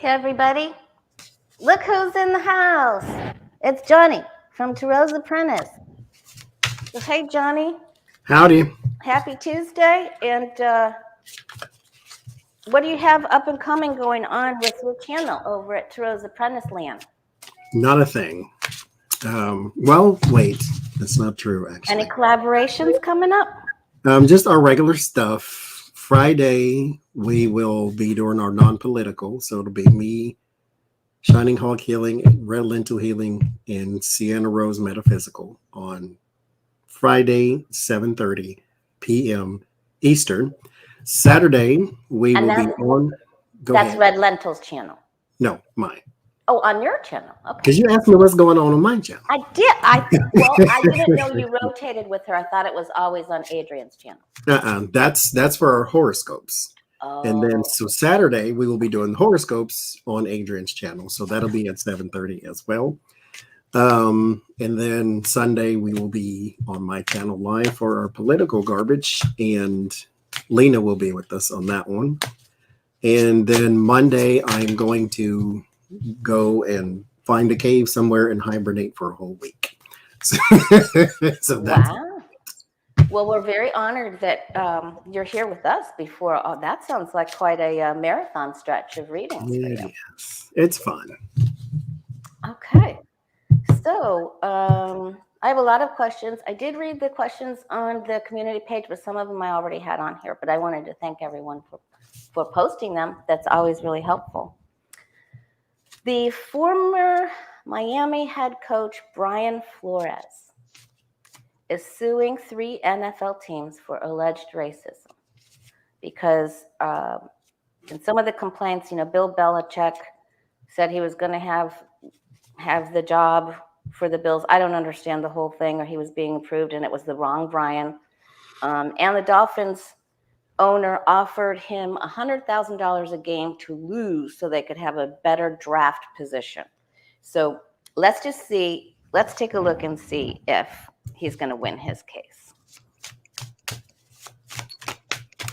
everybody. Look who's in the house. It's Johnie from Thoreau's Apprentice. So, hey, Johnie. Howdy. Happy Tuesday. And what do you have up and coming going on with your channel over at Thoreau's Apprentice land? Not a thing. Well, wait. That's not true, actually. Any collaborations coming up? Just our regular stuff. Friday, we will be doing our non-political. So it'll be me, Shining Hawk Healing, Red Lentil Healing, and Sienna Rose Metaphysical on Friday, 7:30 p.m. Eastern. Saturday, we will be on... That's Red Lentil's channel. No, mine. Oh, on your channel. Okay. Because you asked me what's going on my channel. I did. I didn't know you rotated with her. I thought it was always on Adrian's channel. That's for our horoscopes. Oh. And then so Saturday we will be doing horoscopes on Adrian's channel. So that'll be at 7:30 as well. And then Sunday we will be on my channel live for our political garbage, and Lena will be with us on that one. And then Monday I'm going to go and find a cave somewhere and hibernate for a whole week. So that's wow. Well, we're very honored that you're here with us before. Oh, that sounds like quite a marathon stretch of readings. Yes, it's fun. Okay. So I have a lot of questions. I did read the questions on the community page, but some of them I already had on here. But I wanted to thank everyone for posting them. That's always really helpful. The former Miami head coach, Brian Flores, is suing 3 NFL teams for alleged racism because in some of the complaints, Bill Belichick said he was going to have the job for the Bills. I don't understand the whole thing, or he was being approved and it was the wrong Brian. And the Dolphins owner offered him $100,000 a game to lose so they could have a better draft position. So let's take a look and see if he's going to win his case.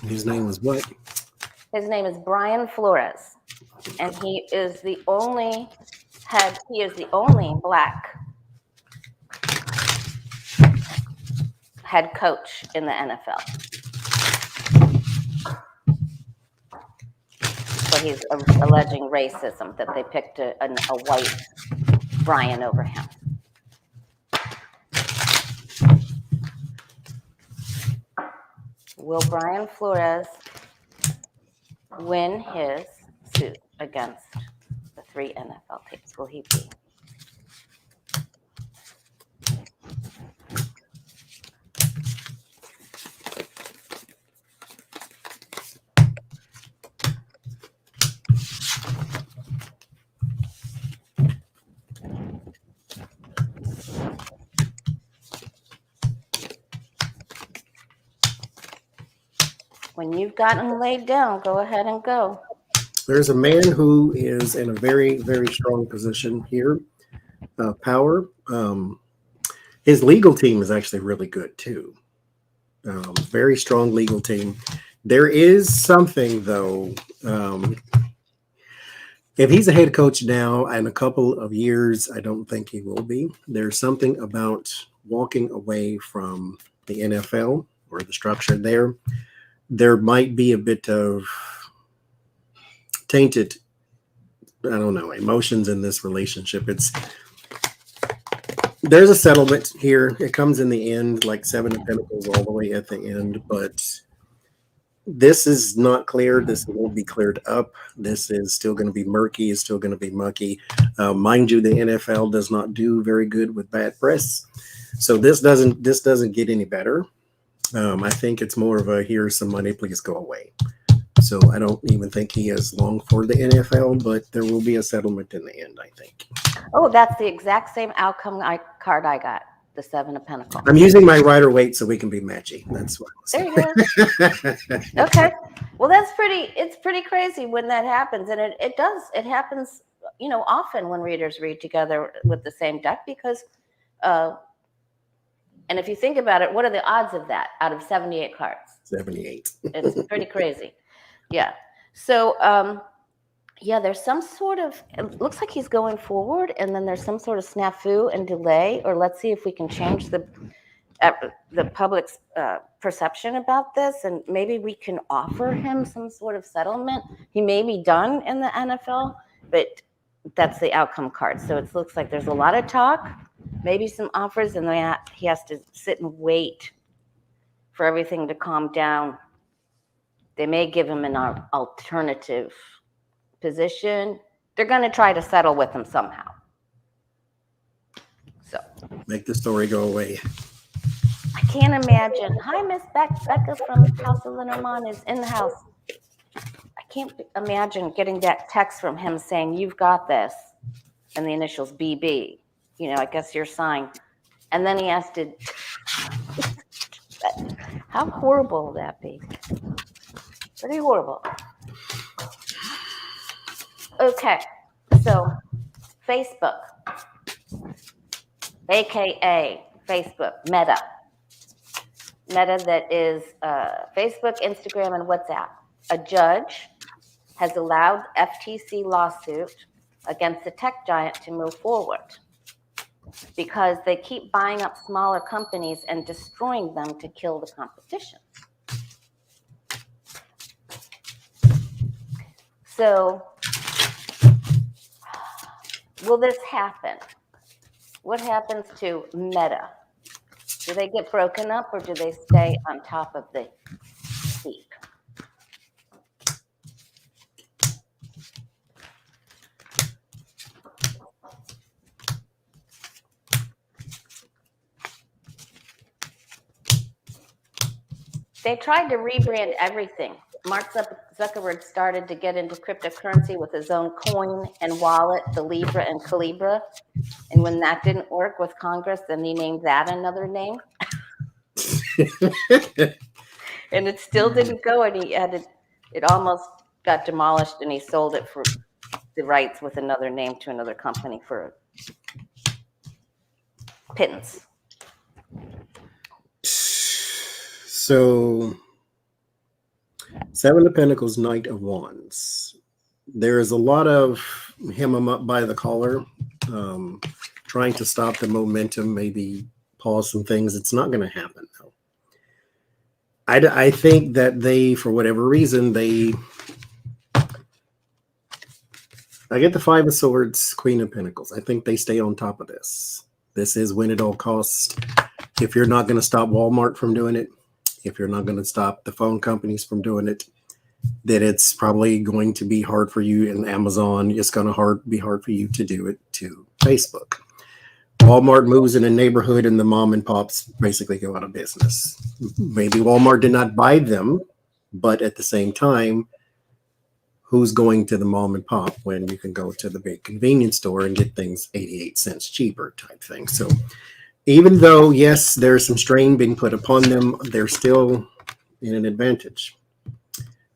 His name was what? His name is Brian Flores, and he is the only black head coach in the NFL. So he's alleging racism, that they picked a white Brian over him. Will Brian Flores win his suit against the 3 NFL teams? Will he be? When you've gotten laid down, go ahead and go. There's a man who is in a very, very strong position here. Power. His legal team is actually really good too. Very strong legal team. There is something though. If he's a head coach now, in a couple of years, I don't think he will be. There's something about walking away from the NFL or the structure there. There might be a bit of tainted, emotions in this relationship. There's a settlement here. It comes in the end, like 7 of Pentacles all the way at the end, but this is not clear. This won't be cleared up. This is still going to be murky. It's still going to be mucky. Mind you, the NFL does not do very good with bad press. So this doesn't get any better. I think it's more of a, here's some money, please go away. So I don't even think he is long for the NFL, but there will be a settlement in the end, I think. Oh, that's the exact same outcome card I got, the 7 of Pentacles. I'm using my Rider Waite so we can be matchy. That's what there you go. Okay. Well, it's pretty crazy when that happens. And it happens, often when readers read together with the same deck because and if you think about it, what are the odds of that out of 78 cards? 78. It's pretty crazy. Yeah. So Yeah, there's some sort of, it looks like he's going forward, and then there's some sort of snafu and delay, or let's see if we can change the public's perception about this, and maybe we can offer him some sort of settlement. He may be done in the NFL, but that's the outcome card. So it looks like there's a lot of talk, maybe some offers, and then he has to sit and wait for everything to calm down. They may give him an alternative position. They're going to try to settle with him somehow. So Make the story go away. I can't imagine. Hi, Miss Becca from House of Lenormand is in the house. I can't imagine getting that text from him saying, "You've got this," and the initials BB. You know, I guess your sign. And then he has to. How horrible will that be? Pretty horrible. Okay, so Facebook, aka Facebook, Meta, that is Facebook, Instagram, and WhatsApp. A judge has allowed FTC lawsuit against the tech giant to move forward because they keep buying up smaller companies and destroying them to kill the competition. So, will this happen? What happens to Meta? Do they get broken up, or do they stay on top of the heap? They tried to rebrand everything. Mark Zuckerberg started to get into cryptocurrency with his own coin and wallet, the Libra and Calibra. And when that didn't work with Congress, then he named that another name. And it still didn't go, and it almost got demolished, and he sold it for the rights with another name to another company for pittance. So, Seven of Pentacles, Knight of Wands. There's a lot of hem them up by the collar, trying to stop the momentum, maybe pause some things. It's not going to happen, though. I think that they, for whatever reason, I get the Five of Swords, Queen of Pentacles. I think they stay on top of this. This is win at all costs. If you're not going to stop Walmart from doing it, if you're not going to stop the phone companies from doing it, then it's probably going to be hard for you. And Amazon, it's going to be hard for you to do it to Facebook. Walmart moves in a neighborhood and the mom and pops basically go out of business. Maybe Walmart did not buy them, but at the same time, who's going to the mom and pop when you can go to the big convenience store and get things 88 cents cheaper type thing? So even though, yes, there's some strain being put upon them, they're still in an advantage.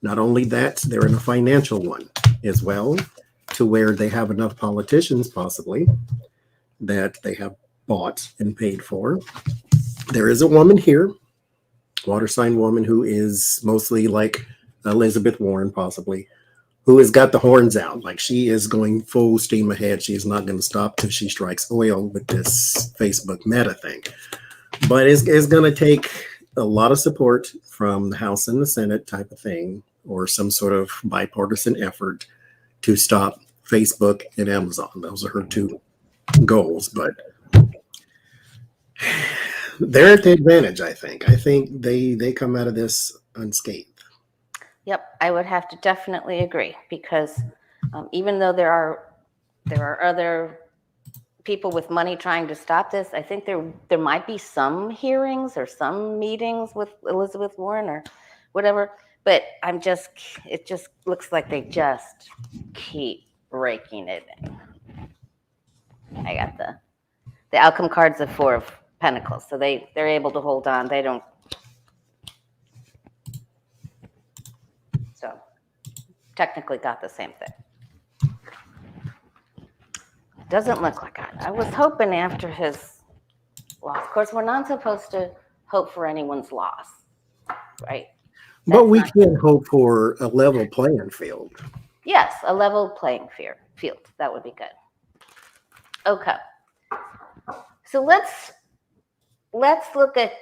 Not only that, they're in a financial one as well, to where they have enough politicians possibly that they have bought and paid for. There is a woman here, water sign woman, who is mostly like Elizabeth Warren possibly, who has got the horns out. Like, she is going full steam ahead. She is not going to stop till she strikes oil with this Facebook Meta thing. But it's going to take a lot of support from the House and the Senate type of thing, or some sort of bipartisan effort to stop Facebook and Amazon. Those are her two goals, but they're at the advantage, I think. I think they come out of this unscathed. Yep, I would have to definitely agree, because even though there are other people with money trying to stop this, I think there might be some hearings or some meetings with Elizabeth Warren or whatever, but it just looks like they just keep breaking it in. I got the outcome cards of Four of Pentacles, so they're able to hold on. They don't. So technically got the same thing. Doesn't look like it. I was hoping after his loss. Of course, we're not supposed to hope for anyone's loss, right? But we can hope for a level playing field. Yes, a level playing field. That would be good. Okay. So let's look at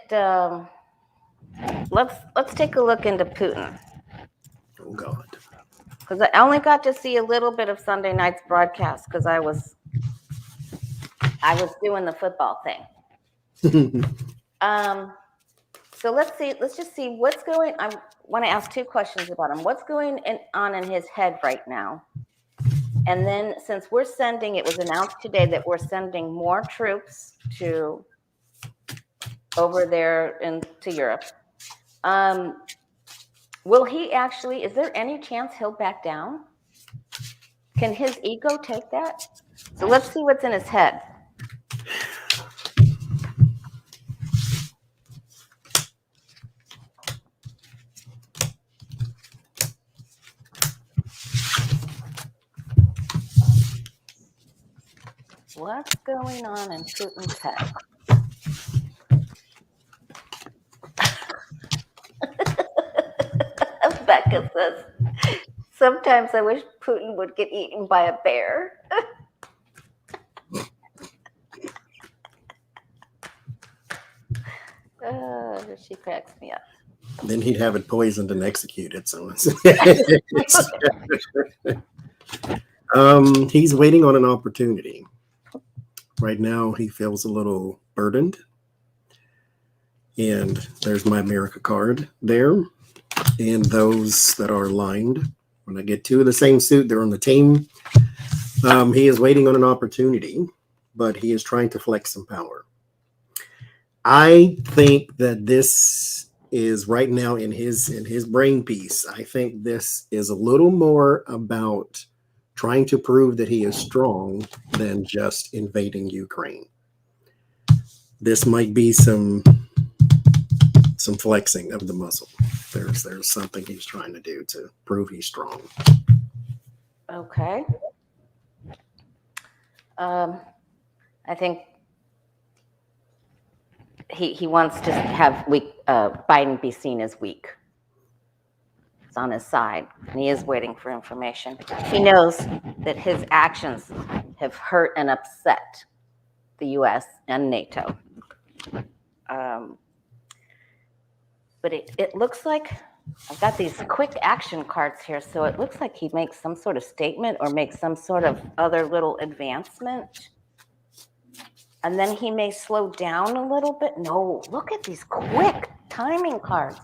let's take a look into Putin. Oh God. Because I only got to see a little bit of Sunday night's broadcast because I was doing the football thing. So let's just see what's going. I want to ask two questions about him. What's going on in his head right now? And then, since it was announced today that we're sending more troops over there into Europe. Will he actually? Is there any chance he'll back down? Can his ego take that? So let's see what's in his head. What's going on in Putin's head? Becca says, sometimes I wish Putin would get eaten by a bear. She cracks me up. Then he'd have it poisoned and executed. So he's waiting on an opportunity. Right now, he feels a little burdened. And there's my America card there. And those that are lined. When I get two of the same suit, they're on the team. He is waiting on an opportunity, but he is trying to flex some power. I think that this is right now in his brain piece. I think this is a little more about trying to prove that he is strong than just invading Ukraine. This might be some flexing of the muscle. There's something he's trying to do to prove he's strong. Okay. I think he wants to have Biden be seen as weak. It's on his side, and he is waiting for information. He knows that his actions have hurt and upset the U.S. and NATO. But it looks like I've got these quick action cards here, so it looks like he makes some sort of statement or makes some sort of other little advancement. And then he may slow down a little bit. No, look at these quick timing cards.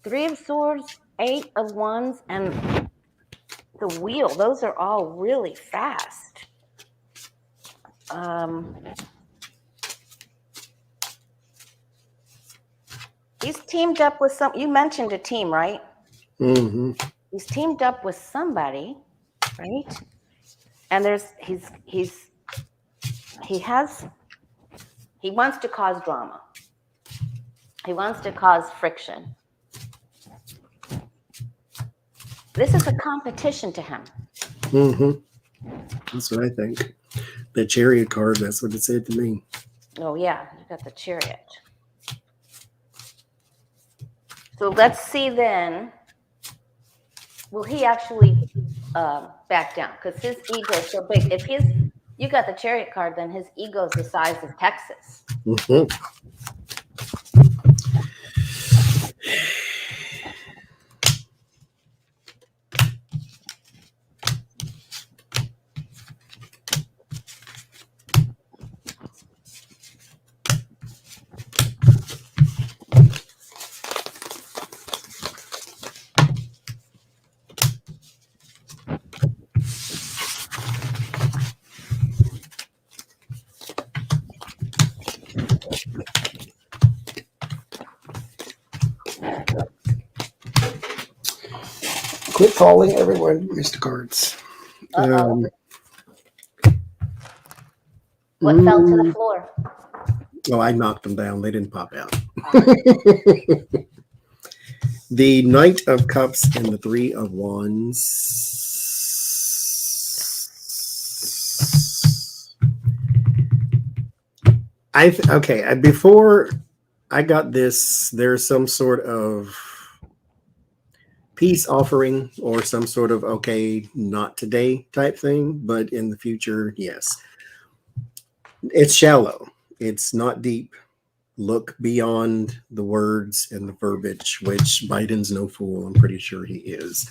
3 of Swords, 8 of Wands, and the Wheel. Those are all really fast. He's teamed up with you mentioned a team, right? Mm-hmm. He's teamed up with somebody, right? And he wants to cause drama. He wants to cause friction. This is a competition to him. Mm-hmm. That's what I think. The Chariot card, that's what it said to me. Oh, yeah, you got the Chariot. So let's see then, will he actually back down? Because his ego is so big. If you got the Chariot card, then his ego is the size of Texas. Mm-hmm. Quit falling, everyone. Missed cards. What fell to the floor? Oh, I knocked them down. They didn't pop out. The Knight of Cups and the 3 of Wands. Before I got this, there's some sort of peace offering or some sort of okay, not today type thing, but in the future, yes. It's shallow. It's not deep. Look beyond the words and the verbiage, which Biden's no fool. I'm pretty sure he is.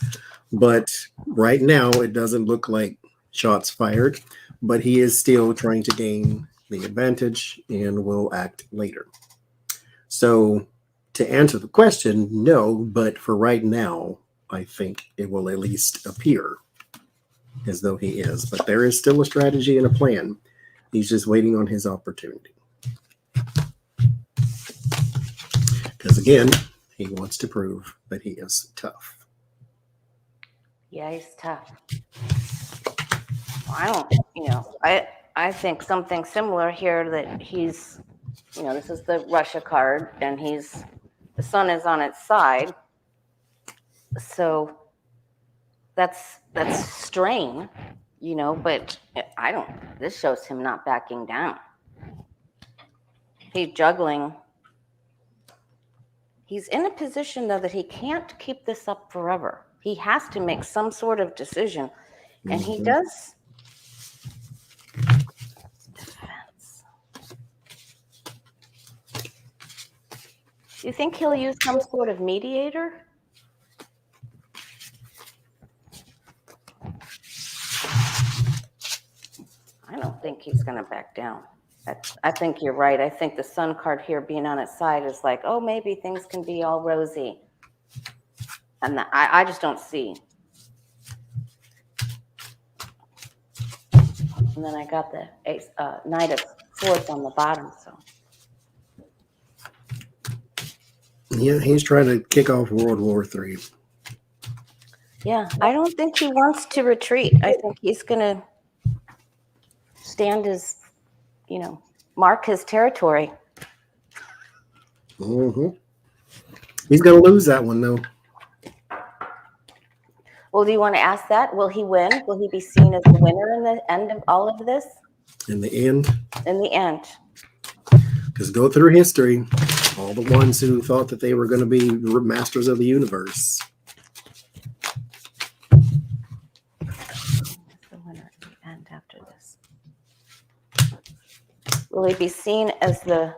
But right now, it doesn't look like shots fired, but he is still trying to gain the advantage and will act later. So, to answer the question, no, but for right now, I think it will at least appear as though he is. But there is still a strategy and a plan. He's just waiting on his opportunity. Because again, he wants to prove that he is tough. Yeah, he's tough. I don't, I think something similar here that he's, this is the Russia card and the sun is on its side. So that's strain, but this shows him not backing down. He's juggling. He's in a position, though, that he can't keep this up forever. He has to make some sort of decision, and he does. Defense. Do you think he'll use some sort of mediator? I don't think he's going to back down. I think you're right. I think the sun card here being on its side is like, oh, maybe things can be all rosy. And I just don't see. And then I got the Knight of Swords on the bottom. So. Yeah, he's trying to kick off World War III. Yeah, I don't think he wants to retreat. I think he's going to stand his, mark his territory. Mm-hmm. He's going to lose that one, though. Well, do you want to ask that? Will he win? Will he be seen as the winner in the end of all of this? In the end? In the end. Because go through history, all the ones who thought that they were going to be masters of the universe. The winner at the end after this. Will he be seen as the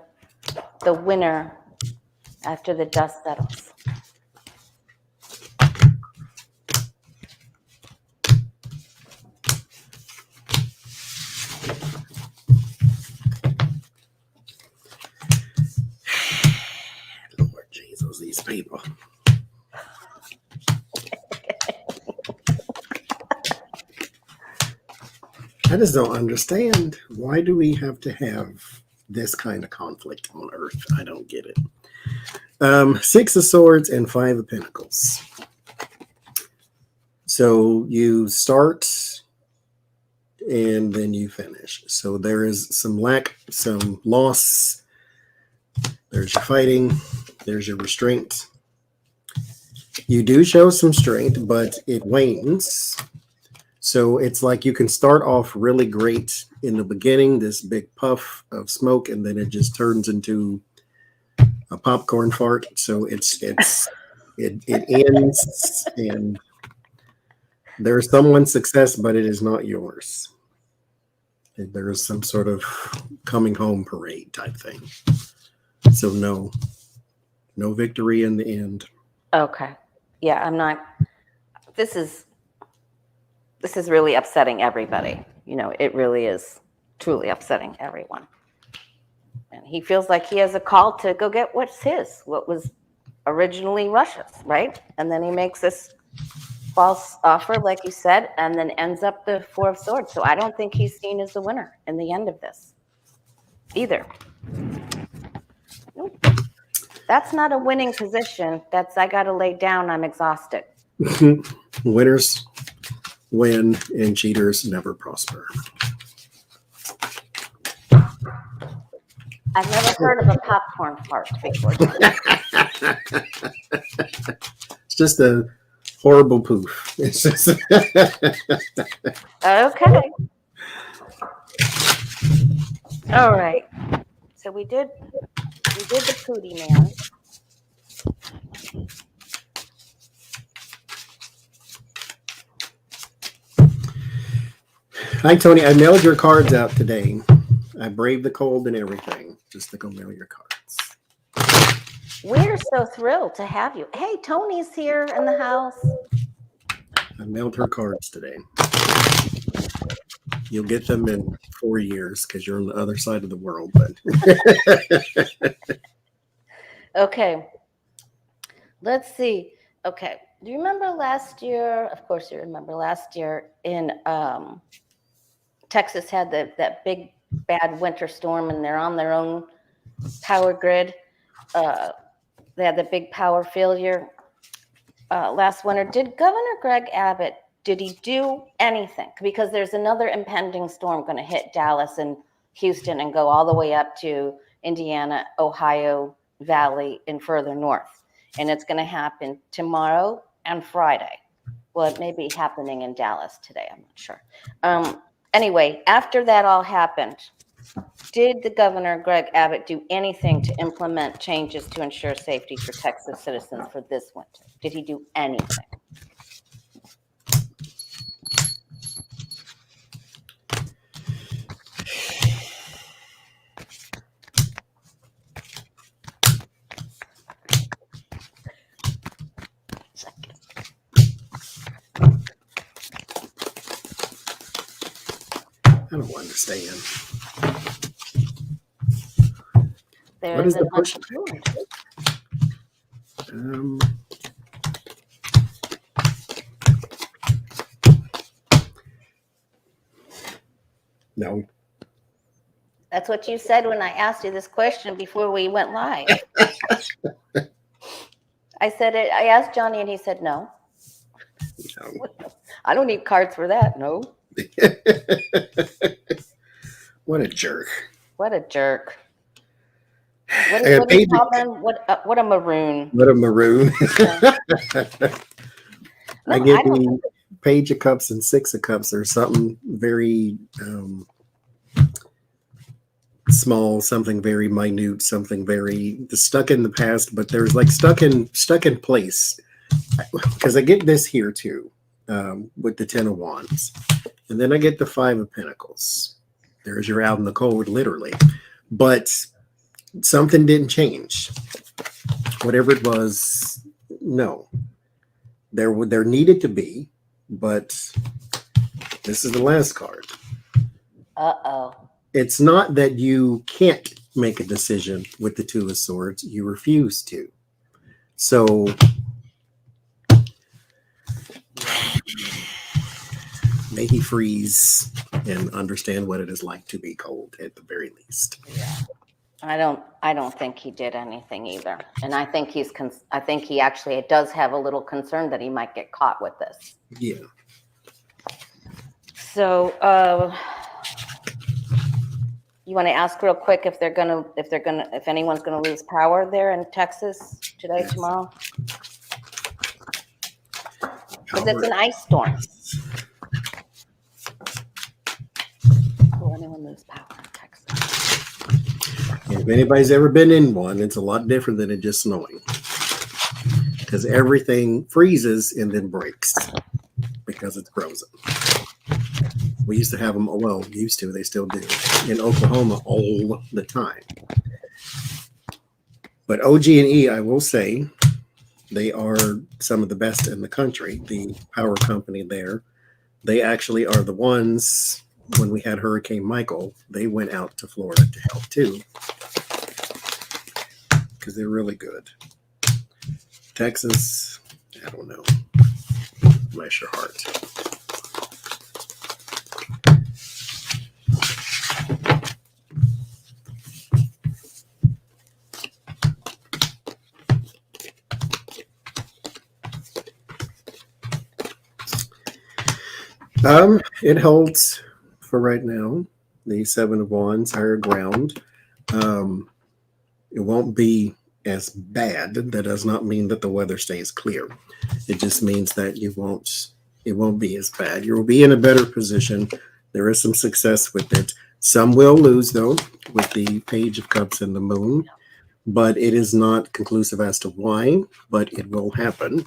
winner after the dust settles? Lord Jesus, these people. I just don't understand. Why do we have to have this kind of conflict on Earth? I don't get it. 6 of Swords and 5 of Pentacles. So you start and then you finish. So there is some lack, some loss. There's your fighting. There's your restraint. You do show some strength, but it wanes. So it's like you can start off really great in the beginning, this big puff of smoke, and then it just turns into a popcorn fart. So it ends, and there's someone's success, but it is not yours. There is some sort of coming home parade type thing. So no victory in the end. Okay. Yeah, I'm not. This is really upsetting everybody. It really is truly upsetting everyone. And he feels like he has a call to go get what's his, what was originally Russia's, right? And then he makes this false offer, like you said, and then ends up the 4 of Swords. So I don't think he's seen as the winner in the end of this either. Nope. That's not a winning position. That's I got to lay down. I'm exhausted. Winners win and cheaters never prosper. I've never heard of a popcorn fart before. It's just a horrible poof. It's just Okay. All right. So we did the Pootie Man. Hi, Tony. I mailed your cards out today. I braved the cold and everything just to go mail your cards. We're so thrilled to have you. Hey, Tony's here in the house. I mailed her cards today. You'll get them in 4 years because you're on the other side of the world. But Okay. Let's see. Okay. Do you remember last year? Of course, you remember last year in Texas had that big bad winter storm, and they're on their own power grid. They had the big power failure last winter. Did Governor Greg Abbott, did he do anything? Because there's another impending storm going to hit Dallas and Houston and go all the way up to Indiana, Ohio Valley, and further north. And it's going to happen tomorrow and Friday. Well, it may be happening in Dallas today. I'm not sure. Anyway, after that all happened, did the Governor Greg Abbott do anything to implement changes to ensure safety for Texas citizens for this winter? Did he do anything? I don't understand. There What is is the an push? No. That's what you said when I asked you this question before we went live. I said it. I asked Johnie, and he said no. No. I don't need cards for that. No. What a jerk. What a jerk. What do you call them? What a maroon. What a maroon. No, I get the page of cups and six of cups or something very small, something very minute, something very stuck in the past, but there's like stuck in place. Because I get this here too, with the 10 of Wands. And then I get the 5 of Pentacles. There's your out in the cold, literally. But something didn't change. Whatever it was, no. There needed to be, but this is the last card. Uh-oh. It's not that you can't make a decision with the 2 of Swords. You refuse to. So may he freeze and understand what it is like to be cold at the very least. Yeah. I don't think he did anything either. And I think I think he actually does have a little concern that he might get caught with this. Yeah. So you want to ask real quick if anyone's gonna lose power there in Texas today, tomorrow? Because it's an ice storm. Will anyone lose power in Texas? If anybody's ever been in one, it's a lot different than it just snowing. Because everything freezes and then breaks because it's frozen. We used to have them, well, used to, they still do, in Oklahoma all the time. But OG&E, I will say, they are some of the best in the country, the power company there. They actually are the ones, when we had Hurricane Michael, they went out to Florida to help too. Because they're really good. Texas, I don't know. Bless your heart. It holds for right now. The 7 of Wands, higher ground. It won't be as bad. That does not mean that the weather stays clear. It just means that it won't be as bad. You will be in a better position. There is some success with it. Some will lose though, with the Page of Cups and the Moon, but it is not conclusive as to why, but it will happen.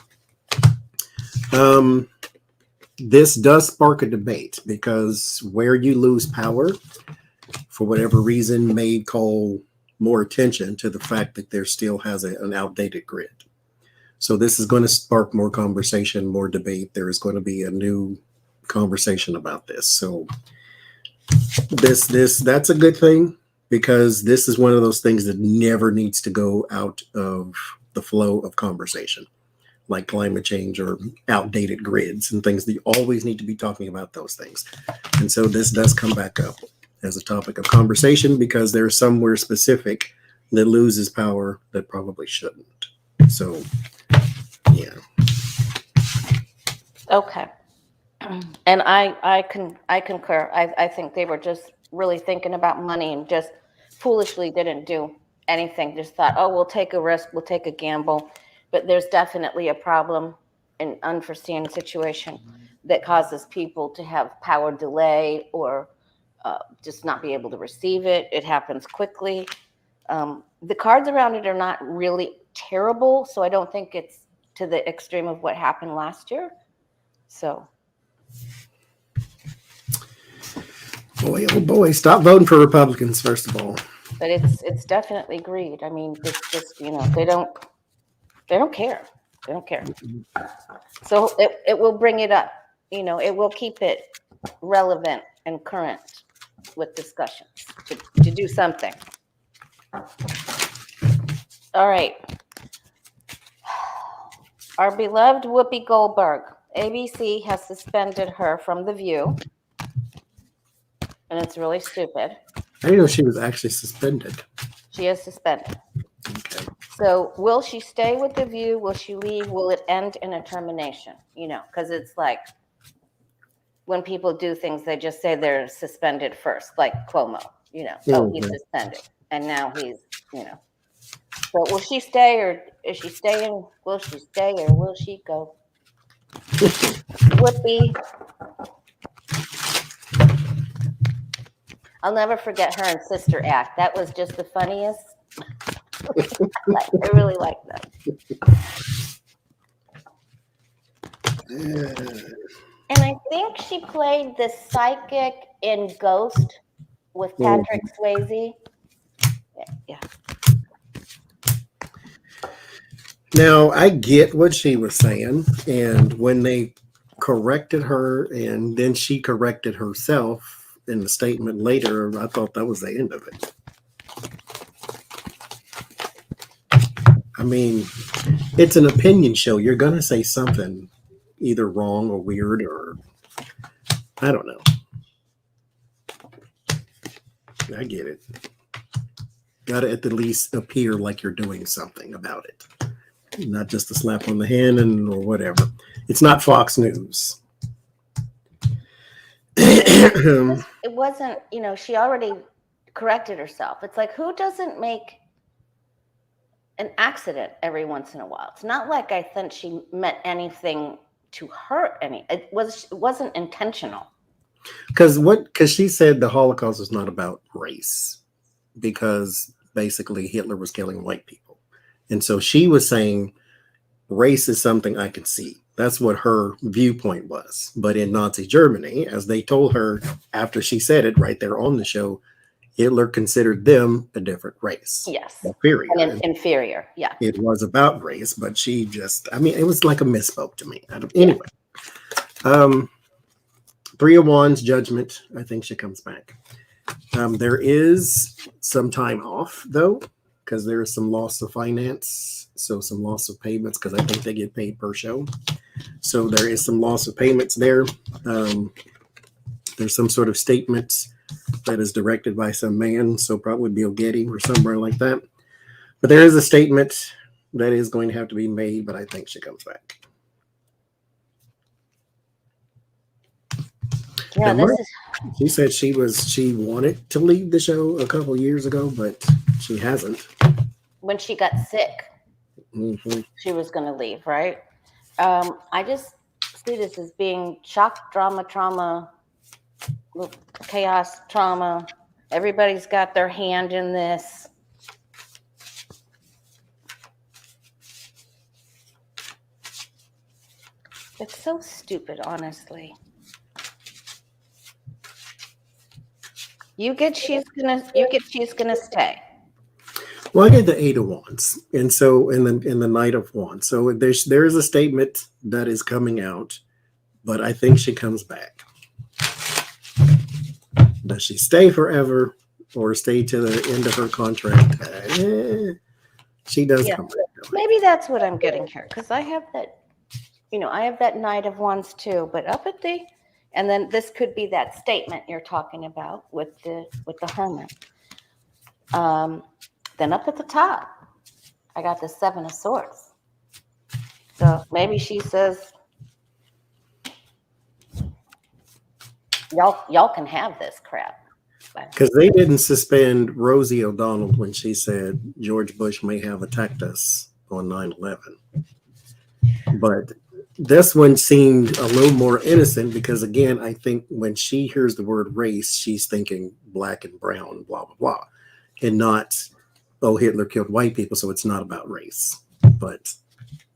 this does spark a debate because where you lose power, for whatever reason, may call more attention to the fact that there still has an outdated grid. So this is going to spark more conversation, more debate. There is going to be a new conversation about this. So that's a good thing, because this is one of those things that never needs to go out of the flow of conversation, like climate change or outdated grids and things that you always need to be talking about those things. And so this does come back up as a topic of conversation because there's somewhere specific that loses power that probably shouldn't. So, yeah. Okay. And I concur. I think they were just really thinking about money and just foolishly didn't do anything. Just thought, oh, we'll take a risk, we'll take a gamble. But there's definitely a problem, an unforeseen situation that causes people to have power delay or just not be able to receive it. It happens quickly. The cards around it are not really terrible, so I don't think it's to the extreme of what happened last year. So. Boy, oh boy, stop voting for Republicans, first of all. But it's definitely greed. I mean, it's just, they don't care. They don't care. So it will bring it up. It will keep it relevant and current with discussions to do something. All right. Our beloved Whoopi Goldberg. ABC has suspended her from The View. And it's really stupid. I didn't know she was actually suspended. She is suspended. Okay. So will she stay with The View? Will she leave? Will it end in a termination? Because it's like when people do things, they just say they're suspended first, like Cuomo, oh, he's suspended. And now he's, So will she stay or is she staying? Will she stay or will she go? Whoopi. I'll never forget her and Sister Act. That was just the funniest. I really like that. And I think she played the psychic in Ghost with Patrick Swayze. Yeah. Now, I get what she was saying. And when they corrected her and then she corrected herself in the statement later, I thought that was the end of it. I mean, it's an opinion show. You're going to say something either wrong or weird or I don't know. I get it. Got to at the least appear like you're doing something about it. Not just a slap on the hand or whatever. It's not Fox News. It wasn't, she already corrected herself. It's like, who doesn't make an accident every once in a while? It's not like I think she meant anything to hurt any. It wasn't intentional. Because she said the Holocaust was not about race, because basically Hitler was killing white people. And so she was saying race is something I can see. That's what her viewpoint was. But in Nazi Germany, as they told her after she said it right there on the show, Hitler considered them a different race. Yes. Inferior. Inferior. Yeah. It was about race, but she just, it was like a misspoke to me. Anyway. Three of Wands, Judgment. I think she comes back. There is some time off, though, because there is some loss of finance. So some loss of payments, because I think they get paid per show. So there is some loss of payments there. There's some sort of statement that is directed by some man, so probably Bill Getty or somewhere like that. But there is a statement that is going to have to be made, but I think she comes back. Yeah, she said she wanted to leave the show a couple years ago, but she hasn't. When she got sick, she was going to leave, right? I just see this as being shock, drama, trauma, chaos, trauma. Everybody's got their hand in this. It's so stupid, honestly. You get she's gonna stay. Well, I get the Eight of Wands, and so in the Knight of Wands. So there's a statement that is coming out, but I think she comes back. Does she stay forever or stay to the end of her contract? She does come back. Maybe that's what I'm getting here, because I have that, I have that Knight of Wands too. But up at the, and then this could be that statement you're talking about with the Hermit. Then up at the top, I got the Seven of Swords. So maybe she says, y'all can have this crap. Because they didn't suspend Rosie O'Donnell when she said George Bush may have attacked us on 9/11. But this one seemed a little more innocent because, again, I think when she hears the word race, she's thinking black and brown, blah, blah, blah, and not, oh, Hitler killed white people, so it's not about race. But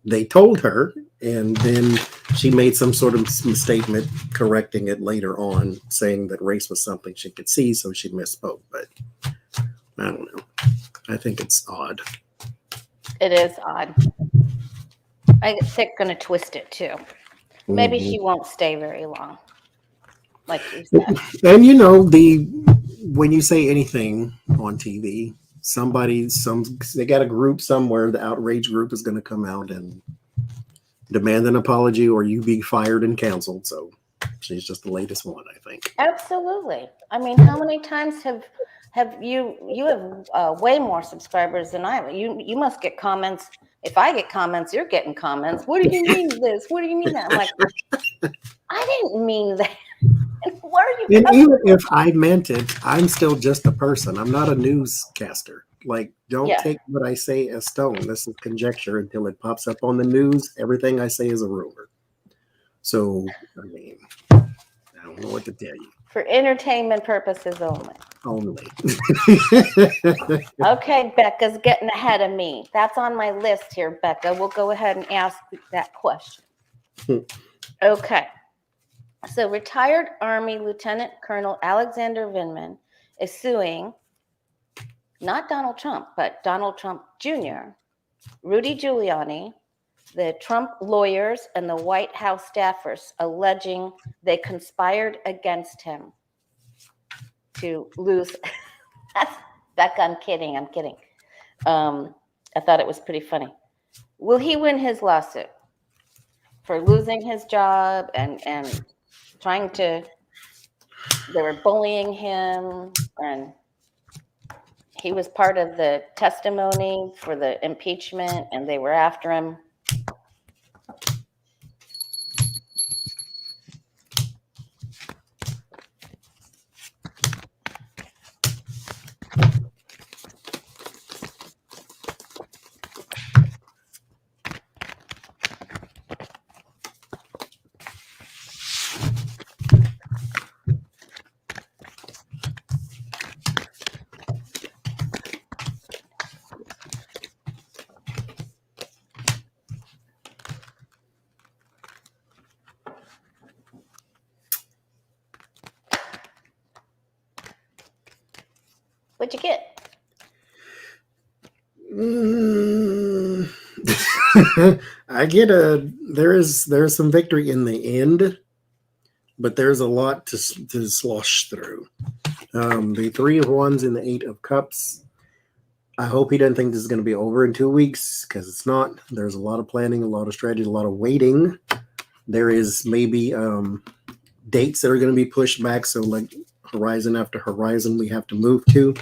they told her, and then she made some sort of statement correcting it later on, saying that race was something she could see, so she misspoke. But I don't know. I think it's odd. It is odd. I think going to twist it too. Maybe she won't stay very long, like you said. And when you say anything on TV, they got a group somewhere, the outrage group is going to come out and demand an apology, or you be fired and canceled. So she's just the latest one, I think. Absolutely. I mean, how many times have you have way more subscribers than I have? You must get comments. If I get comments, you're getting comments. What do you mean this? What do you mean that? I'm like, I didn't mean that. Where are you? And even if I meant it, I'm still just a person. I'm not a newscaster. Like, don't take what I say as stone. This is conjecture until it pops up on the news. Everything I say is a rumor. So, I mean, I don't know what to tell you. For entertainment purposes only. Only. Okay, Becca's getting ahead of me. That's on my list here, Becca. We'll go ahead and ask that question. Okay. So retired Army Lieutenant Colonel Alexander Vinman is suing not Donald Trump, but Donald Trump Jr., Rudy Giuliani, the Trump lawyers, and the White House staffers, alleging they conspired against him to lose. Becca, I'm kidding. I thought it was pretty funny. Will he win his lawsuit for losing his job and trying to, they were bullying him, and he was part of the testimony for the impeachment, and they were after him. What'd you get? I get there's some victory in the end, but there's a lot to slosh through. The Three of Wands and the Eight of Cups. I hope he doesn't think this is going to be over in 2 weeks, because it's not. There's a lot of planning, a lot of strategy, a lot of waiting. There is maybe dates that are going to be pushed back. So like horizon after horizon, we have to move to.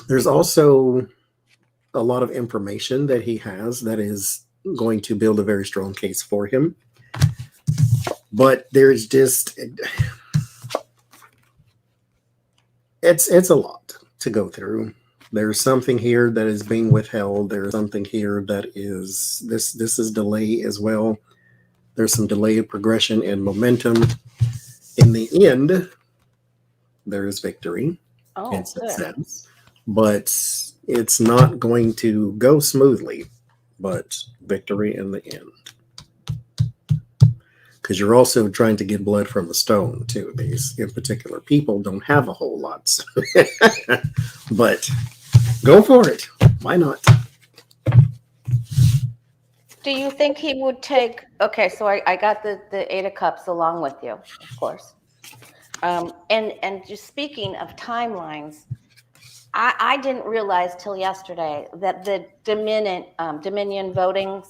There's also a lot of information that he has that is going to build a very strong case for him. But there's just, it's a lot to go through. There's something here that is being withheld. There's something here that is, this is delay as well. There's some delay of progression and momentum. In the end, there is victory and success, but it's not going to go smoothly. but victory in the end. Because you're also trying to get blood from a stone, too. These, in particular, people don't have a whole lot. So but go for it. Why not? Do you think he would take, okay, so I got the Eight of Cups along with you, of course. And just speaking of timelines, I didn't realize till yesterday that the Dominion voting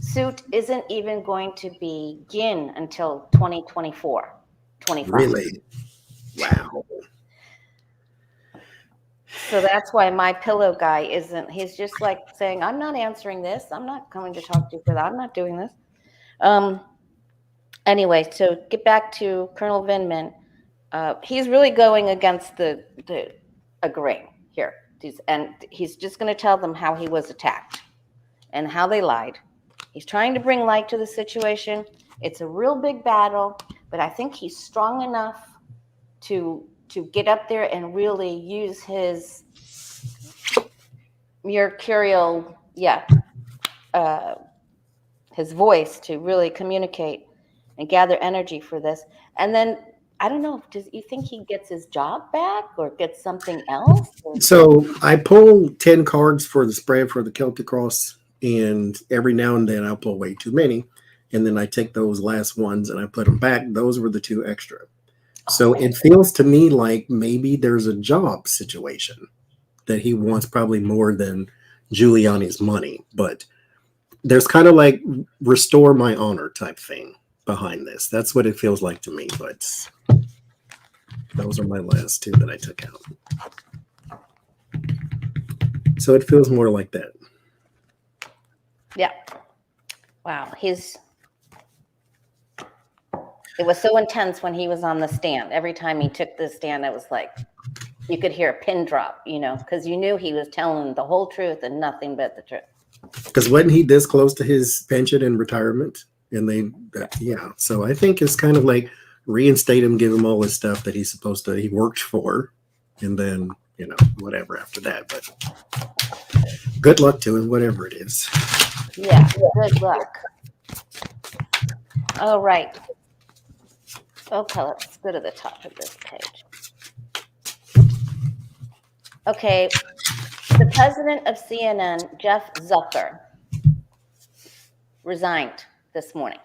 suit isn't even going to begin until 2024, 25. Really? Wow. So that's why my pillow guy isn't, he's just like saying, I'm not answering this. I'm not coming to talk to you for that. I'm not doing this. Anyway, so get back to Colonel Vinman. He's really going against the agreeing here. And he's just going to tell them how he was attacked and how they lied. He's trying to bring light to the situation. It's a real big battle, but I think he's strong enough to get up there and really use his mercurial, his voice to really communicate and gather energy for this. And then, I don't know, does you think he gets his job back or gets something else? So I pull 10 cards for the spread for the Celtic Cross, and every now and then I'll pull way too many. And then I take those last ones and I put them back. Those were the 2 extra. So it feels to me like maybe there's a job situation that he wants probably more than Giuliani's money. But there's kind of like restore my honor type thing behind this. That's what it feels like to me. But those are my last 2 that I took out. So it feels more like that. Yeah. Wow. It was so intense when he was on the stand. Every time he took the stand, it was like you could hear a pin drop, because you knew he was telling the whole truth and nothing but the truth. Because wasn't he this close to his pension and retirement? And so I think it's kind of like reinstate him, give him all his stuff that he worked for, and then, whatever after that. But good luck to him, whatever it is. Yeah, good luck. All right. Okay, let's go to the top of this page. Okay, the president of CNN, Jeff Zucker, resigned this morning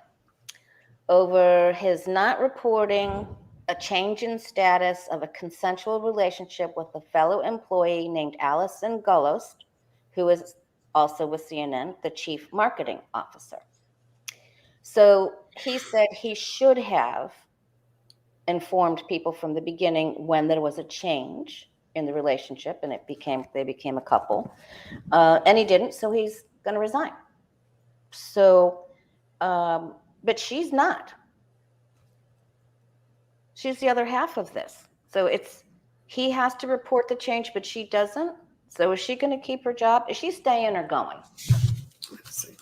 over his not reporting a change in status of a consensual relationship with a fellow employee named Allison Gollust, who is also with CNN, the chief marketing officer. So he said he should have informed people from the beginning when there was a change in the relationship and they became a couple, and he didn't, so he's going to resign. So but she's not. She's the other half of this. So he has to report the change, but she doesn't. So is she going to keep her job? Is she staying or going? Let's see.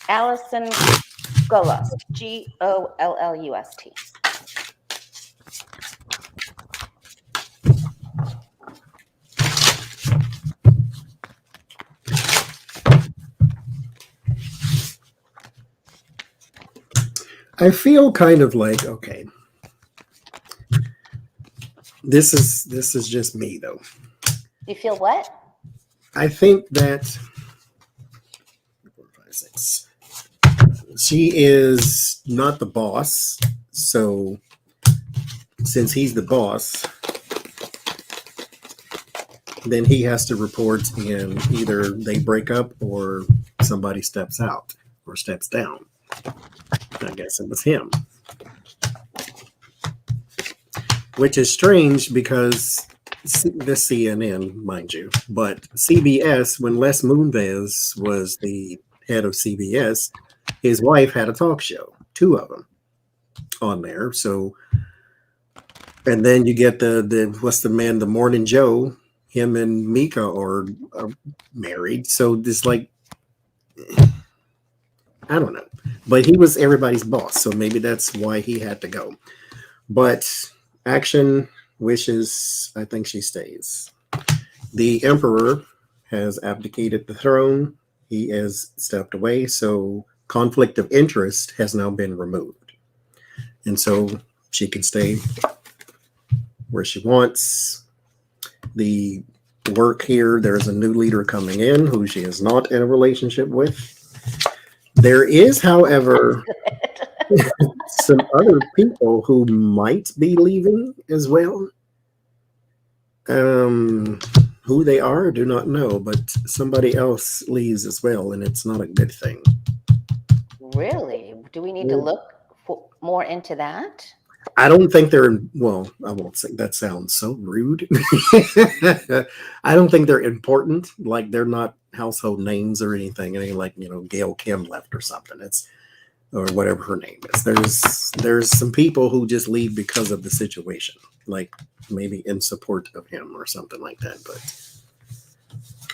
Allison Gollust, Gollust. I feel kind of like, okay, this is just me though. You feel what? I think that 4, 5, 6. She is not the boss. So since he's the boss, then he has to report, and either they break up or somebody steps out or steps down. I guess it was him. Which is strange because the CNN, mind you, but CBS, when Les Moonves was the head of CBS, his wife had a talk show, 2 of them on there. So, and then you get the Morning Joe, him and Mika are married. So this I don't know, but he was everybody's boss. So maybe that's why he had to go. But Action wishes, I think she stays. The Emperor has abdicated the throne. He has stepped away. So conflict of interest has now been removed. And so she can stay where she wants. The work here, there's a new leader coming in who she is not in a relationship with. There is, however, some other people who might be leaving as well. Who they are, I do not know, but somebody else leaves as well, and it's not a good thing. Really? Do we need to look more into that? I don't think they're, well, I won't say that sounds so rude. I don't think they're important. Like they're not household names or anything. It ain't like, Gail Kim left or something. It's, or whatever her name is. There's some people who just leave because of the situation, like maybe in support of him or something like that. But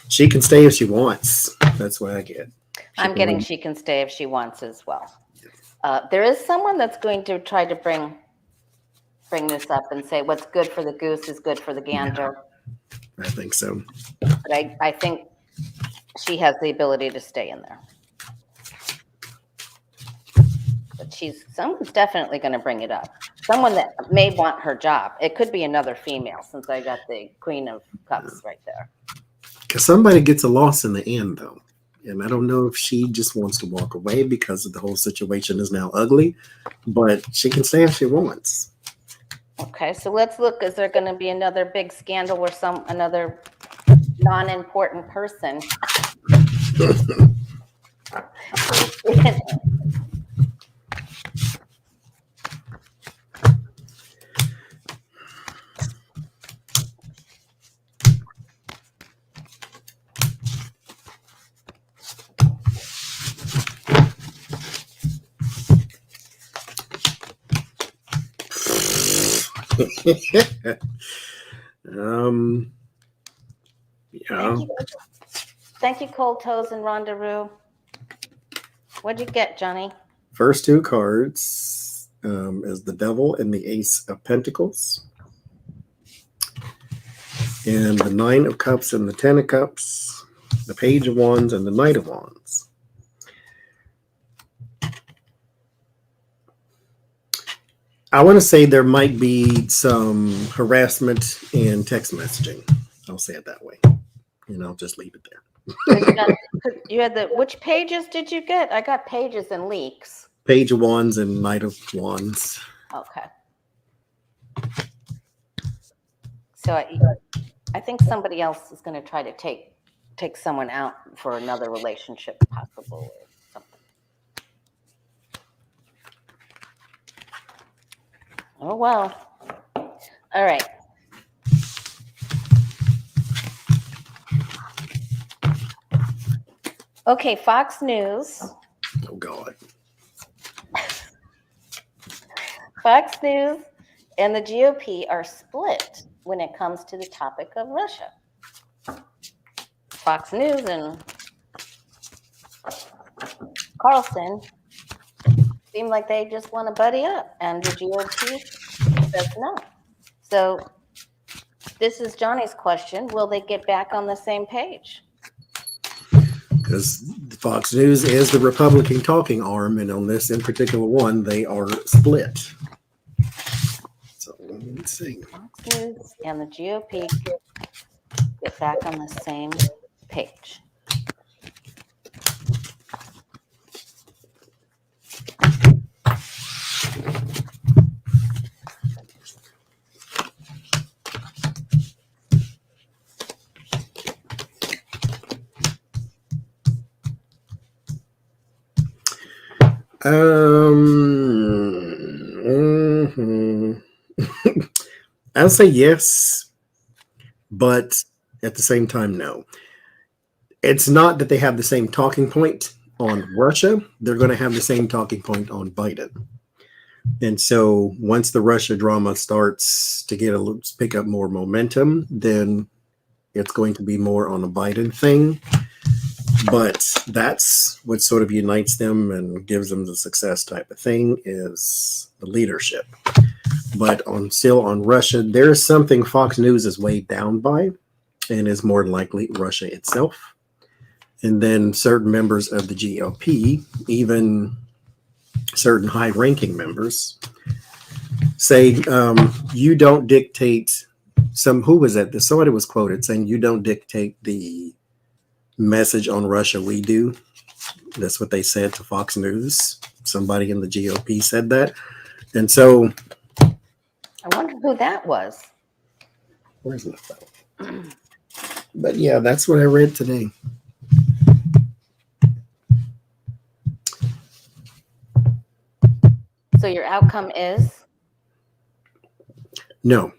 she can stay if she wants. That's what I get. I'm getting she can stay if she wants as well. There is someone that's going to try to bring this up and say what's good for the goose is good for the gander. Yeah, I think so. But I think she has the ability to stay in there. But someone's definitely going to bring it up. Someone that may want her job. It could be another female, since I got the Queen of Cups right there. Because somebody gets a loss in the end, though. And I don't know if she just wants to walk away because of the whole situation is now ugly. But she can stay if she wants. Okay, so let's look. Is there going to be another big scandal where another non-important person? Yeah. Thank you, Cold Toes and Rondaroo. What'd you get, Johnny? First two cards is the Devil and the Ace of Pentacles. And the Nine of Cups and the Ten of Cups. The Page of Wands and the Knight of Wands. I want to say there might be some harassment in text messaging. I'll say it that way. And I'll just leave it there. You had which pages did you get? I got pages and leaks. Page of Wands and Knight of Wands. Okay. So I think somebody else is going to try to take someone out for another relationship, possible or something. Oh, well. All right. Okay, Fox News. Oh, God. Fox News and the GOP are split when it comes to the topic of Russia. Fox News and Carlson seem like they just want to buddy up, and the GOP says no. So this is Johnny's question. Will they get back on the same page? Because Fox News is the Republican talking arm, and on this in particular one, they are split. So let's see. Fox News and the GOP get back on the same page. I'll say yes, but at the same time, no. It's not that they have the same talking point on Russia. They're going to have the same talking point on Biden. And so once the Russia drama starts to pick up more momentum, then it's going to be more on a Biden thing. But that's what sort of unites them and gives them the success type of thing is the leadership. But still on Russia, there's something Fox News is weighed down by. and is more than likely Russia itself. And then certain members of the GOP, even certain high-ranking members, say, you don't dictate. Who was that? Somebody was quoted saying, "You don't dictate the message on Russia, we do." That's what they said to Fox News. Somebody in the GOP said that. And so, I wonder who that was. where's my phone? But yeah, that's what I read today. So your outcome is? No.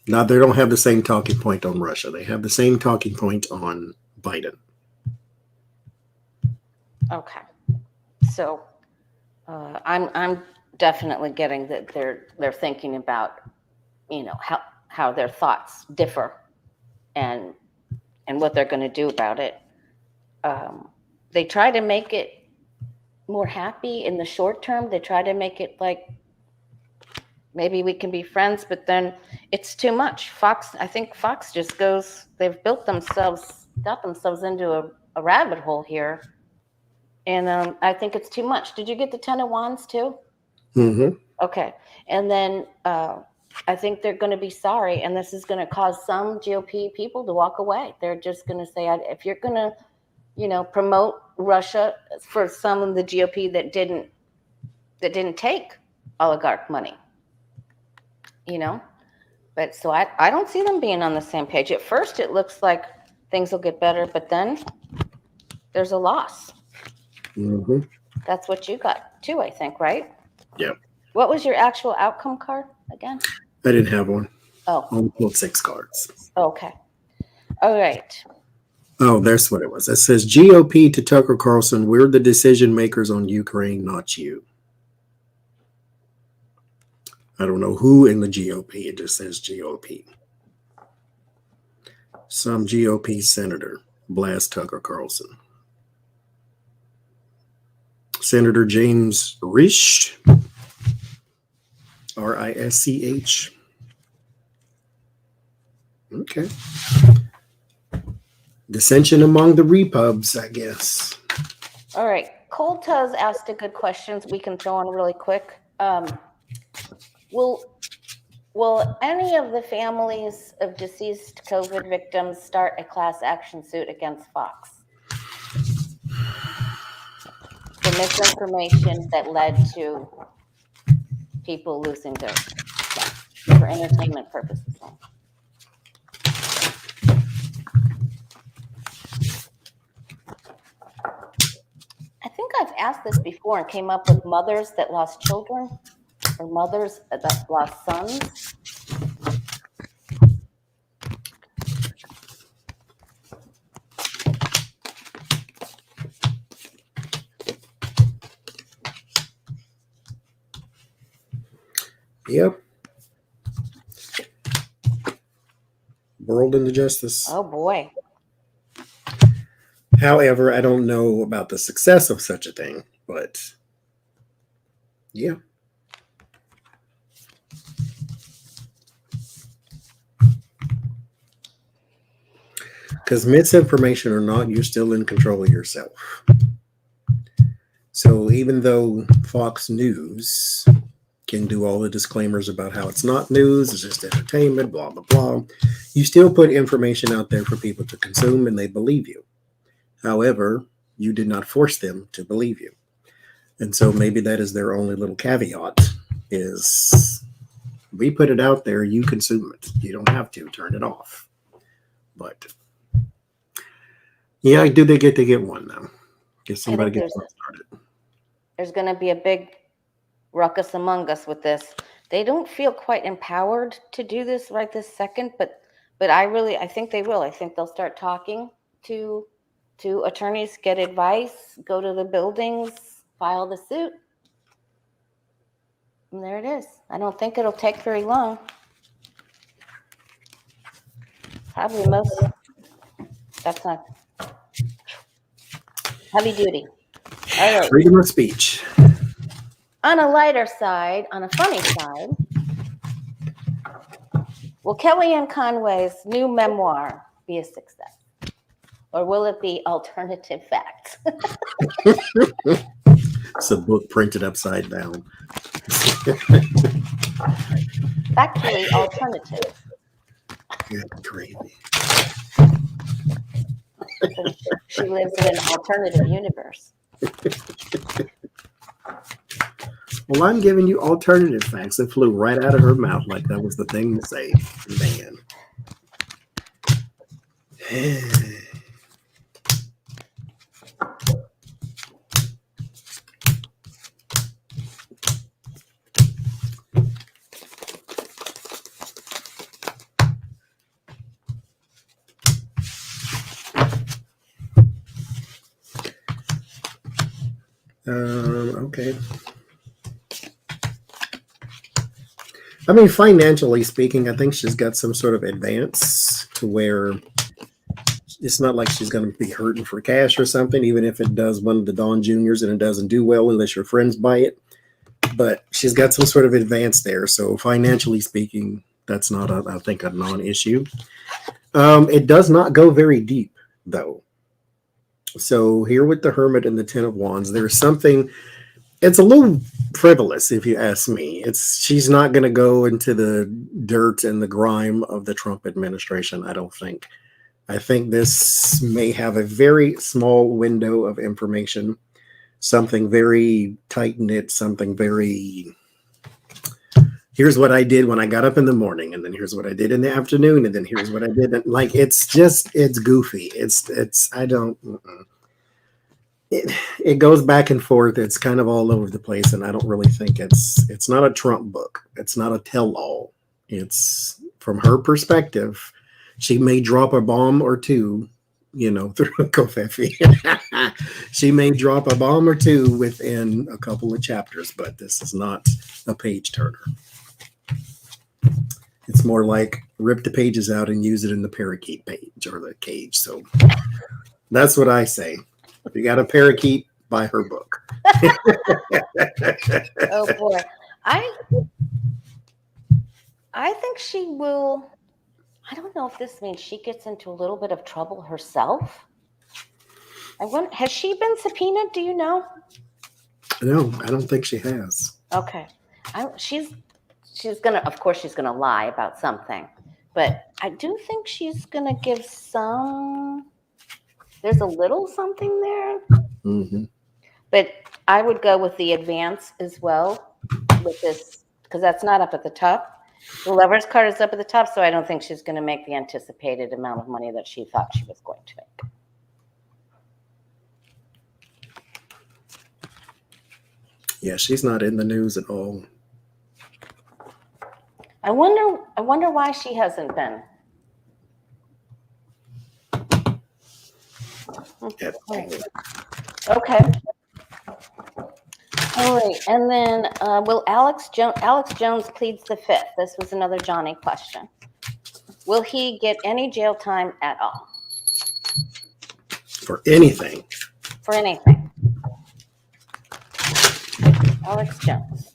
Now, they don't have the same talking point on Russia. They have the same talking point on Biden. Okay. So I'm definitely getting that they're thinking about, how their thoughts differ and what they're going to do about it. They try to make it more happy in the short term. They try to make it like maybe we can be friends, but then it's too much. I think Fox just they've got themselves into a rabbit hole here. And I think it's too much. Did you get the 10 of Wands too? Mm-hmm. Okay. And then I think they're going to be sorry. And this is going to cause some GOP people to walk away. They're just going to say, if you're going to, promote Russia, for some of the GOP that didn't take oligarch money, But so I don't see them being on the same page. At first, it looks like things will get better, but then there's a loss. Mm-hmm. That's what you got too, I think, right? Yeah. What was your actual outcome card again? I didn't have one. Oh. I only pulled 6 cards. Okay. All right. Oh, there's what it was. It says GOP to Tucker Carlson, we're the decision makers on Ukraine, not you. I don't know who in the GOP. It just says GOP. Some GOP senator blast Tucker Carlson. Senator James Risch, Risch. Okay. Dissension among the repubs, I guess. All right. Cold Toes asked a good question we can throw on really quick. Will any of the families of deceased COVID victims start a class action suit against Fox for misinformation that led to people losing their life for entertainment purposes? I think I've asked this before and came up with mothers that lost children or mothers that lost sons. Yep. World into justice. Oh boy. However, I don't know about the success of such a thing, but yeah. Because misinformation or not, you're still in control of yourself. So even though Fox News can do all the disclaimers about how it's not news, it's just entertainment, blah, blah, blah, you still put information out there for people to consume and they believe you. However, you did not force them to believe you. And so maybe that is their only little caveat is we put it out there, you consume it. You don't have to turn it off. But yeah, do they get to get one now? If somebody gets one started. There's going to be a big ruckus among us with this. They don't feel quite empowered to do this right this second, but I think they will. I think they'll start talking to attorneys, get advice, go to the buildings, file the suit. And there it is. I don't think it'll take very long. Probably that's not heavy duty. All right. Freedom of speech. On a lighter side, on a funny side, well, Kellyanne Conway's new memoir, be a success? Or will it be alternative facts? It's a book printed upside down. Factually alternative. Good gravy. She lives in an alternative universe. Well, I'm giving you alternative facts that flew right out of her mouth like that was the thing to say. Man. Okay. I mean, financially speaking, I think she's got some sort of advance to where it's not like she's going to be hurting for cash or something, even if it does one of the Don Juniors and it doesn't do well unless your friends buy it. But she's got some sort of advance there. So financially speaking, that's not, I think, a non-issue. It does not go very deep, though. So here with the Hermit and the Ten of Wands, there's something... It's a little frivolous, if you ask me. She's not going to go into the dirt and the grime of the Trump administration, I don't think. I think this may have a very small window of information, something very tight-knit, something very... Here's what I did when I got up in the morning, and then here's what I did in the afternoon, and then here's what I did. Like, it's goofy. I don't... It goes back and forth. It's kind of all over the place, and I don't really think it's not a Trump book. It's not a tell-all. It's from her perspective. She may drop a bomb or two, through a Kofefi. She may drop a bomb or two within a couple of chapters, but this is not a page turner. It's more like rip the pages out and use it in the parakeet page or the cage. So that's what I say. If you got a parakeet, buy her book. Oh boy. I think she will. I don't know if this means she gets into a little bit of trouble herself. Has she been subpoenaed? Do you know? No, I don't think she has. Okay. She's gonna, of course, she's gonna lie about something, but I do think she's gonna give some. There's a little something there. Mm-hmm. But I would go with the advance as well with this, because that's not up at the top. The Lover's card is up at the top, so I don't think she's going to make the anticipated amount of money that she thought she was going to make. Yeah, she's not in the news at all. I wonder why she hasn't been. Okay. All right, and then will Alex Jones pleads the fifth? This was another Johnie question. Will he get any jail time at all? For anything? For anything. Alex Jones.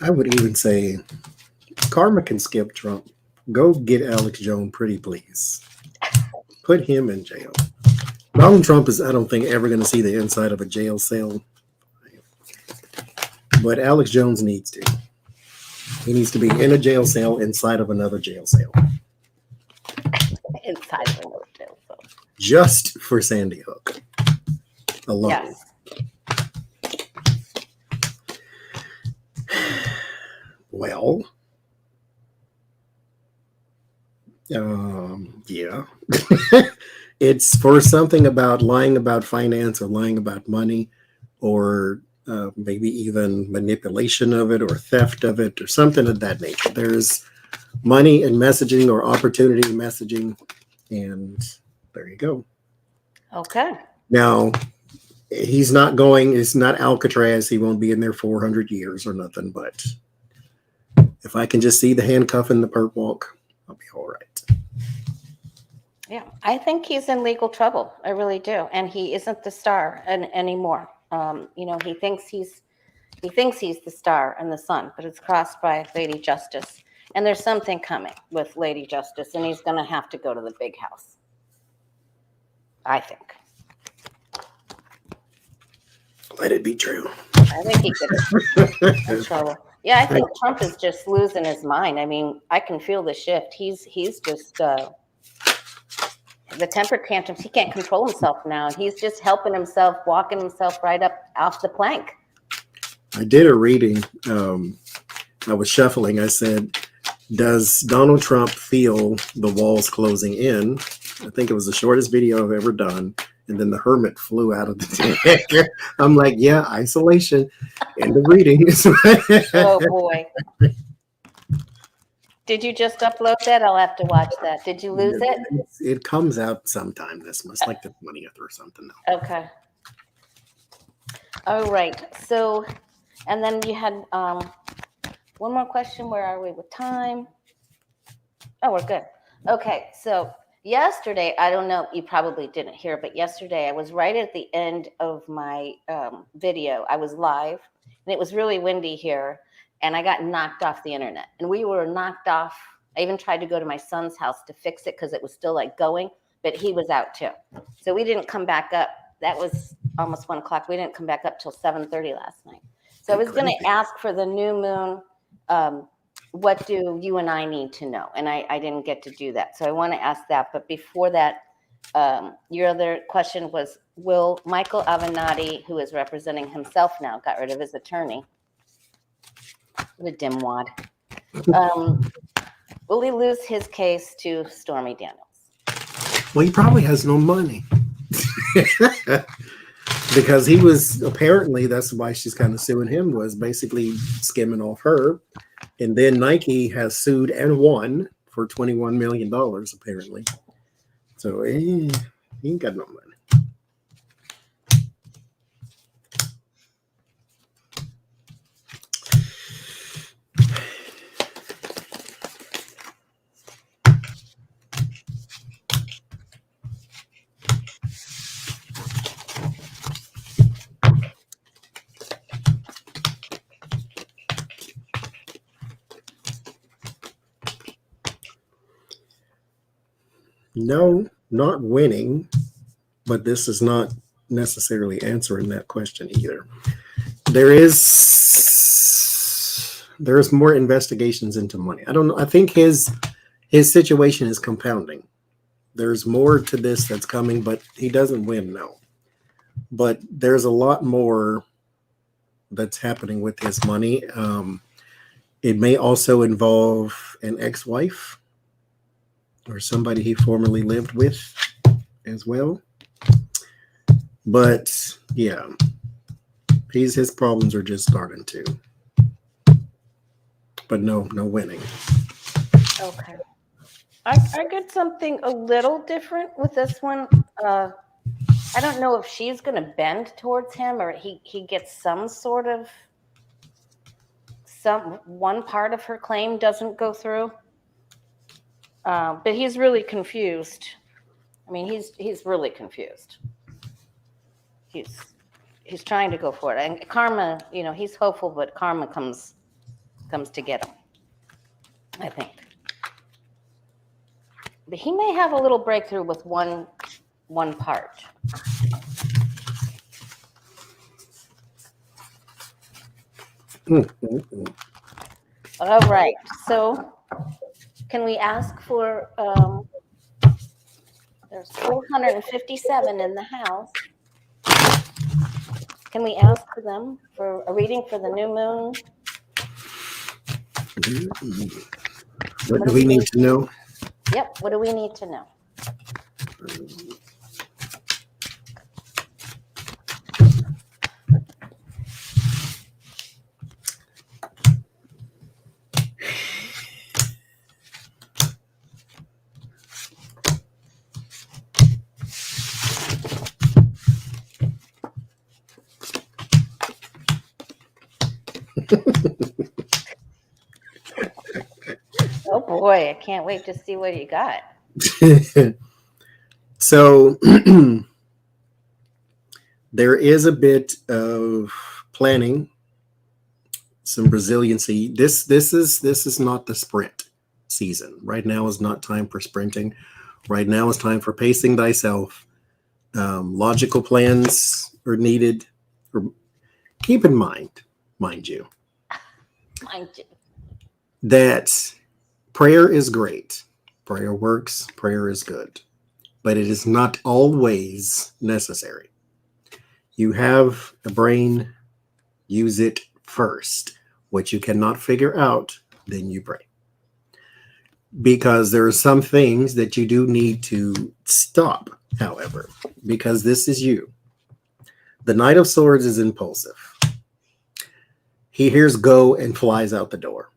I would even say karma can skip Trump. Go get Alex Jones, pretty please. Put him in jail. Donald Trump is, I don't think, ever going to see the inside of a jail cell. But Alex Jones needs to. He needs to be in a jail cell inside of another jail cell. Inside of another jail cell. Just for Sandy Hook alone. Yes. Well, yeah. It's for something about lying about finance or lying about money or maybe even manipulation of it or theft of it or something of that nature. There's money in messaging or opportunity in messaging, and there you go. Okay. Now, it's not Alcatraz. He won't be in there 400 years or nothing, but if I can just see the handcuff and the perp walk, I'll be all right. Yeah, I think he's in legal trouble. I really do, and he isn't the star anymore. He thinks he's the star and the sun, but it's crossed by Lady Justice, and there's something coming with Lady Justice, and he's going to have to go to the big house. I think. Let it be true. I think he could in trouble. Yeah, I think Trump is just losing his mind. I mean, I can feel the shift. He's just the temper tantrums. He can't control himself now. He's just helping himself, walking himself right up off the plank. I did a reading. I was shuffling. I said, does Donald Trump feel the walls closing in? I think it was the shortest video I've ever done. And then the hermit flew out of the deck. I'm like, yeah, isolation. End of reading. Oh, boy. Did you just upload that? I'll have to watch that. Did you lose it? It comes out sometime this month, like the 20th or something. Okay. All right. So, and then you had one more question. Where are we with time? Oh, we're good. Okay. So yesterday, I don't know, you probably didn't hear, but yesterday I was right at the end of my video. I was live, and it was really windy here, and I got knocked off the internet. And we were knocked off. I even tried to go to my son's house to fix it because it was still like going, but he was out too. So we didn't come back up. That was almost 1 o'clock. We didn't come back up till 7:30 last night. So I was going to ask for the new moon, what do you and I need to know? And I didn't get to do that. So I want to ask that. But before that, your other question was, will Michael Avenatti, who is representing himself now, got rid of his attorney, the dimwad, will he lose his case to Stormy Daniels? Well, he probably has no money. Because he was, apparently, that's why she's kind of suing him, was basically skimming off her. And then Nike has sued and won for $21 million, apparently. So he ain't got no money. No, not winning, but this is not necessarily answering that question either. There's more investigations into money. I don't know. I think his situation is compounding. There's more to this that's coming, but he doesn't win, no. But there's a lot more that's happening with his money. It may also involve an ex-wife or somebody he formerly lived with as well. But yeah, his problems are just starting to. But no winning. Okay. I get something a little different with this one. I don't know if she's going to bend towards him or he gets some sort of, one part of her claim doesn't go through. But he's really confused. I mean, he's really confused. He's trying to go for it. And karma, he's hopeful, but karma comes to get him, I think. But he may have a little breakthrough with one part. All right. So can we ask for, there's 457 in the house. Can we ask for them for a reading for the new moon? What do we need to know? Yep. What do we need to know? Oh boy, I can't wait to see what you got. So there is a bit of planning, some resiliency. This is not the sprint season. Right now is not time for sprinting. Right now is time for pacing thyself. Logical plans are needed. Keep in mind you, that prayer is great. Prayer works. Prayer is good. But it is not always necessary. You have a brain, use it first. What you cannot figure out, then you pray. Because there are some things that you do need to stop, however, because this is you. The Knight of Swords is impulsive. He hears go and flies out the door.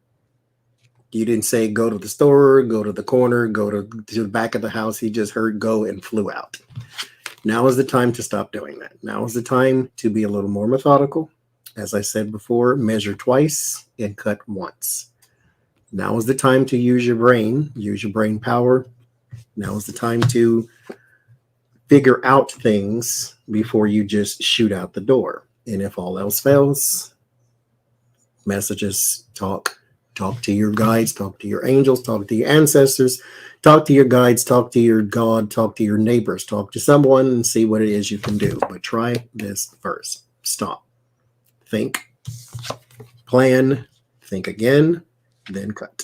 You didn't say go to the store, go to the corner, go to the back of the house. He just heard go and flew out. Now is the time to stop doing that. Now is the time to be a little more methodical. As I said before, measure twice and cut once. Now is the time to use your brain power. Now is the time to figure out things before you just shoot out the door. And if all else fails, messages, talk to your guides, talk to your angels, talk to your ancestors, talk to your guides, talk to your God, talk to your neighbors, talk to someone and see what it is you can do. But try this first. Stop. Think. Plan. Think again. Then cut.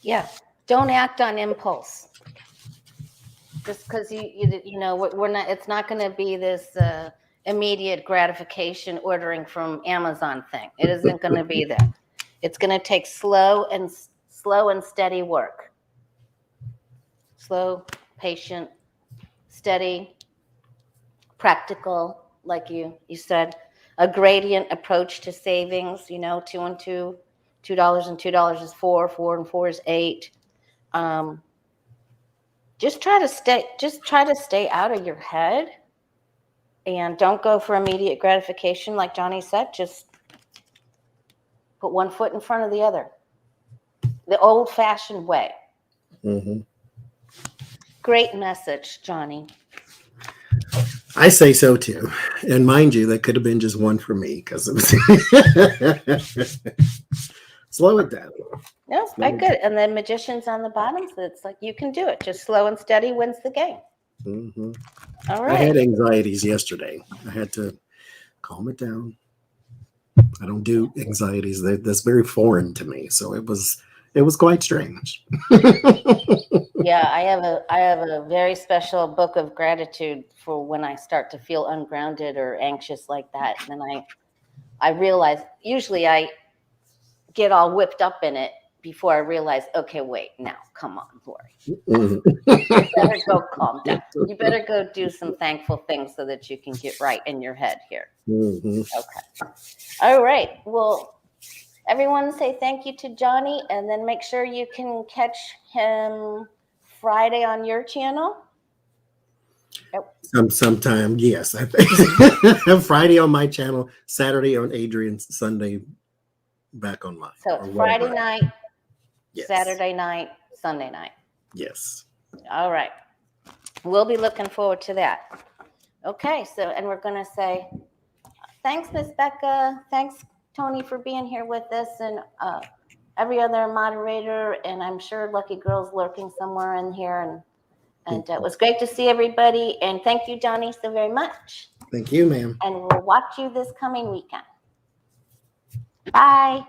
Yeah. Don't act on impulse. Just because you know we're not. It's not going to be this immediate gratification ordering from Amazon thing. It isn't going to be that. It's going to take slow and steady work. Slow, patient, steady, practical, like you said. A gradient approach to savings. You know, 2 and 2, $2 and $2 is 4, 4 and 4 is 8. Just try to stay out of your head, and don't go for immediate gratification, like Johnie said. Just put one foot in front of the other, the old-fashioned way. Mm-hmm. Great message, Johnie. I say so too, and mind you, that could have been just one for me because it was. Slow it down. No, I good. And then magician's on the bottom, so it's like you can do it. Just slow and steady wins the game. Mm-hmm. All right. I had anxieties yesterday. I had to calm it down. I don't do anxieties. That's very foreign to me. So it was quite strange. Yeah, I have a very special book of gratitude for when I start to feel ungrounded or anxious like that. And then I realize usually I get all whipped up in it before I realize, okay, wait, now, come on, Lori. Mm-hmm. You better go calm down. You better go do some thankful things so that you can get right in your head here. Mm-hmm. Okay. All right. Well, everyone say thank you to Johnie, and then make sure you can catch him Friday on your channel. Sometime, yes. I think Friday on my channel, Saturday on Adrian's, Sunday back on mine. So Friday night, yes. Saturday night, Sunday night. Yes. All right. We'll be looking forward to that. Okay. So, and we're going to say, thanks, Miss Becca. Thanks, Tony, for being here with us, and every other moderator. And I'm sure Lucky Girl's lurking somewhere in here. And it was great to see everybody. And thank you, Johnie, so very much. Thank you, ma'am. And we'll watch you this coming weekend. Bye.